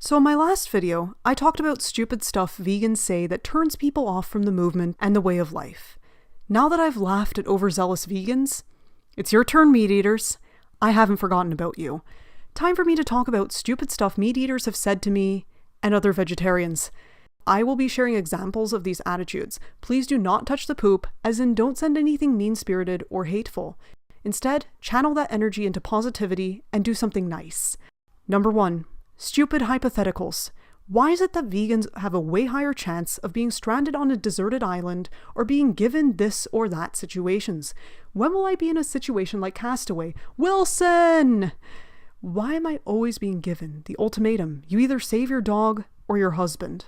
So in my last video, I talked about stupid stuff vegans say that turns people off from the movement and the way of life. Now that I've laughed at overzealous vegans, it's your turn, meat eaters. I haven't forgotten about you. Time for me to talk about stupid stuff meat eaters have said to me and other vegetarians. I will be sharing examples of these attitudes. Please do not touch the poop, as in don't send anything mean-spirited or hateful. Instead, channel that energy into positivity and do something nice. Number 1. Stupid hypotheticals. Why is it that vegans have a way higher chance of being stranded on a deserted island or being given this or that situations? When will I be in a situation like Castaway? Wilson! Why am I always being given the ultimatum? You either save your dog or your husband.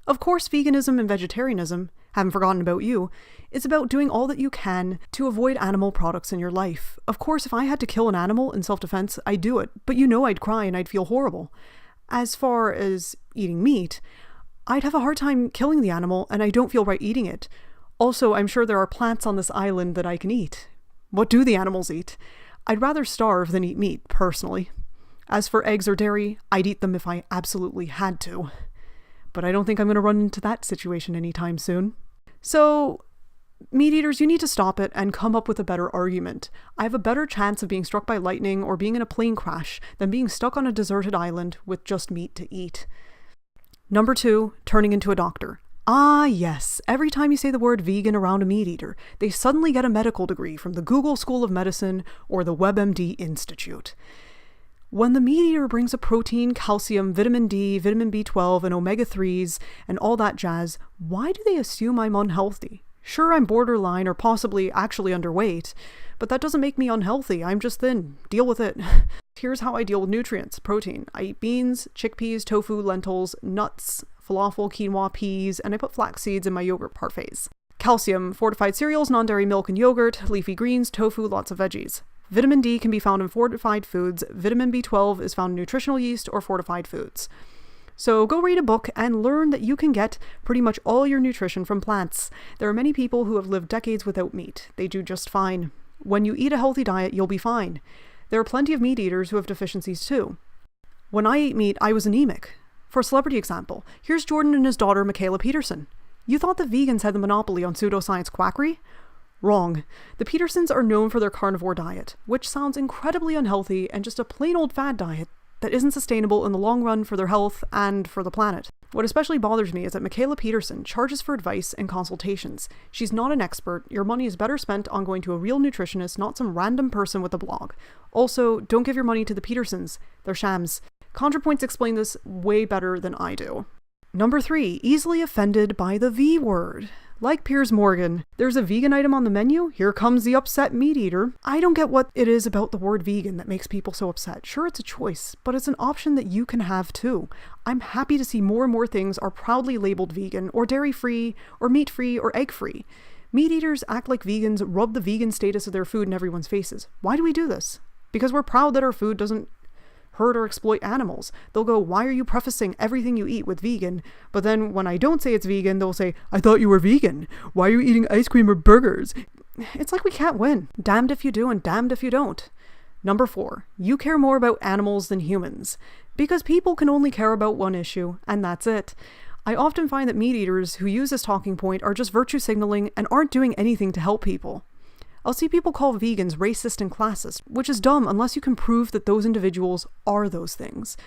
Of course, veganism and vegetarianism, haven't forgotten about you, is about doing all that you can to avoid animal products in your life. Of course, if I had to kill an animal in self-defense, I'd do it, but you know I'd cry and I'd feel horrible. As far as eating meat, I'd have a hard time killing the animal and I don't feel right eating it. Also, I'm sure there are plants on this island that I can eat. What do the animals eat? I'd rather starve than eat meat, personally. As for eggs or dairy, I'd eat them if I absolutely had to. But I don't think I'm going to run into that situation anytime soon. So, meat eaters, you need to stop it and come up with a better argument. I have a better chance of being struck by lightning or being in a plane crash than being stuck on a deserted island with just meat to eat. Number 2, turning into a doctor. Ah yes, every time you say the word vegan around a meat eater, they suddenly get a medical degree from the Google School of Medicine or the WebMD Institute. When the meat eater brings a protein, calcium, vitamin D, vitamin B12, and omega-3s, and all that jazz, why do they assume I'm unhealthy? Sure, I'm borderline or possibly actually underweight, but that doesn't make me unhealthy. I'm just thin. Deal with it. Here's how I deal with nutrients. Protein. I eat beans, chickpeas, tofu, lentils, nuts, falafel, quinoa, peas, and I put flax seeds in my yogurt parfaits. Calcium. Fortified cereals, non-dairy milk and yogurt, leafy greens, tofu, lots of veggies. Vitamin D can be found in fortified foods. Vitamin B12 is found in nutritional yeast or fortified foods. So go read a book and learn that you can get pretty much all your nutrition from plants. There are many people who have lived decades without meat. They do just fine. When you eat a healthy diet, you'll be fine. There are plenty of meat eaters who have deficiencies too. When I ate meat, I was anemic. For a celebrity example, here's Jordan and his daughter, Michaela Peterson. You thought the vegans had the monopoly on pseudoscience quackery? Wrong. The Petersons are known for their carnivore diet, which sounds incredibly unhealthy and just a plain old fad diet that isn't sustainable in the long run for their health and for the planet. What especially bothers me is that Michaela Peterson charges for advice and consultations. She's not an expert. Your money is better spent on going to a real nutritionist, not some random person with a blog. Also, don't give your money to the Petersons. They're shams. ContraPoints explain this way better than I do. Number 3, easily offended by the V word. Like Piers Morgan, there's a vegan item on the menu, here comes the upset meat eater. I don't get what it is about the word vegan that makes people so upset. Sure, it's a choice, but it's an option that you can have too. I'm happy to see more and more things are proudly labeled vegan, or dairy-free, or meat-free, or egg-free. Meat eaters act like vegans rub the vegan status of their food in everyone's faces. Why do we do this? Because we're proud that our food doesn't hurt or exploit animals. They'll go, why are you prefacing everything you eat with vegan? But then when I don't say it's vegan, they'll say, I thought you were vegan. Why are you eating ice cream or burgers? It's like we can't win. Damned if you do and damned if you don't. Number 4, you care more about animals than humans. Because people can only care about one issue, and that's it. I often find that meat eaters who use this talking point are just virtue signaling and aren't doing anything to help people. I'll see people call vegans racist and classist, which is dumb unless you can prove that those individuals are those things.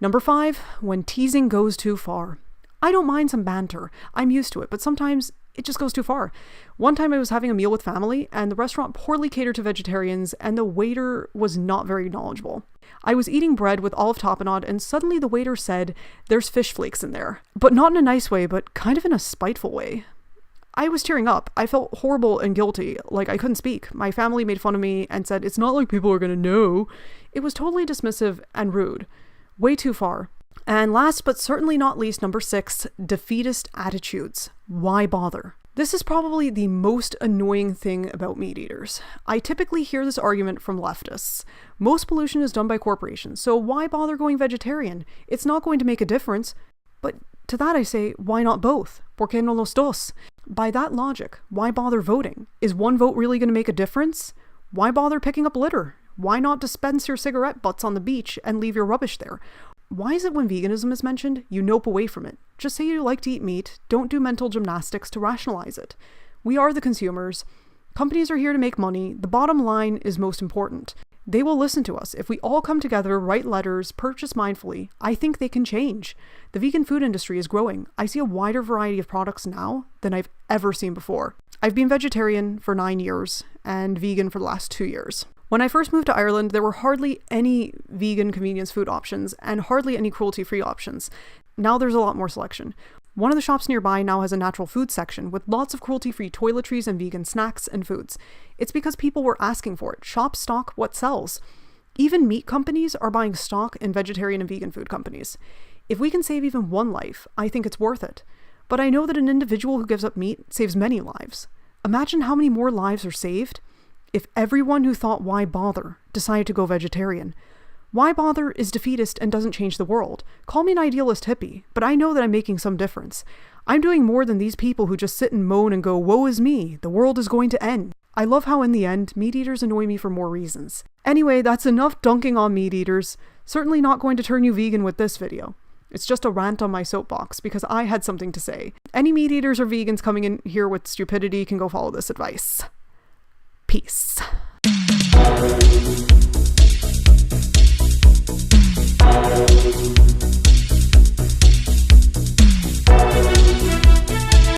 Number 5, when teasing goes too far. I don't mind some banter. I'm used to it, but sometimes it just goes too far. One time I was having a meal with family, and the restaurant poorly catered to vegetarians, and the waiter was not very knowledgeable. I was eating bread with olive tapenade, and suddenly the waiter said, there's fish flakes in there. But not in a nice way, but kind of in a spiteful way. I was tearing up. I felt horrible and guilty, like I couldn't speak. My family made fun of me and said, it's not like people are gonna know. It was totally dismissive and rude. Way too far. And last but certainly not least, number 6, defeatist attitudes. Why bother? This is probably the most annoying thing about meat eaters. I typically hear this argument from leftists. Most pollution is done by corporations, so why bother going vegetarian? It's not going to make a difference. But to that I say, why not both? ¿Por qué no los dos? By that logic, why bother voting? Is one vote really going to make a difference? Why bother picking up litter? Why not dispense your cigarette butts on the beach and leave your rubbish there? Why is it when veganism is mentioned, you nope away from it? Just say you like to eat meat, don't do mental gymnastics to rationalize it. We are the consumers. Companies are here to make money. The bottom line is most important. They will listen to us. If we all come together, write letters, purchase mindfully, I think they can change. The vegan food industry is growing. I see a wider variety of products now than I've ever seen before. I've been vegetarian for 9 years and vegan for the last 2 years. When I first moved to Ireland, there were hardly any vegan convenience food options and hardly any cruelty-free options. Now there's a lot more selection. One of the shops nearby now has a natural food section with lots of cruelty-free toiletries and vegan snacks and foods. It's because people were asking for it. Shops stock what sells. Even meat companies are buying stock in vegetarian and vegan food companies. If we can save even one life, I think it's worth it. But I know that an individual who gives up meat saves many lives. Imagine how many more lives are saved if everyone who thought why bother decided to go vegetarian. Why bother is defeatist and doesn't change the world. Call me an idealist hippie, but I know that I'm making some difference. I'm doing more than these people who just sit and moan and go, woe is me, the world is going to end. I love how in the end, meat eaters annoy me for more reasons. Anyway, that's enough dunking on meat eaters. Certainly not going to turn you vegan with this video. It's just a rant on my soapbox because I had something to say. Any meat eaters or vegans coming in here with stupidity can go follow this advice. Peace.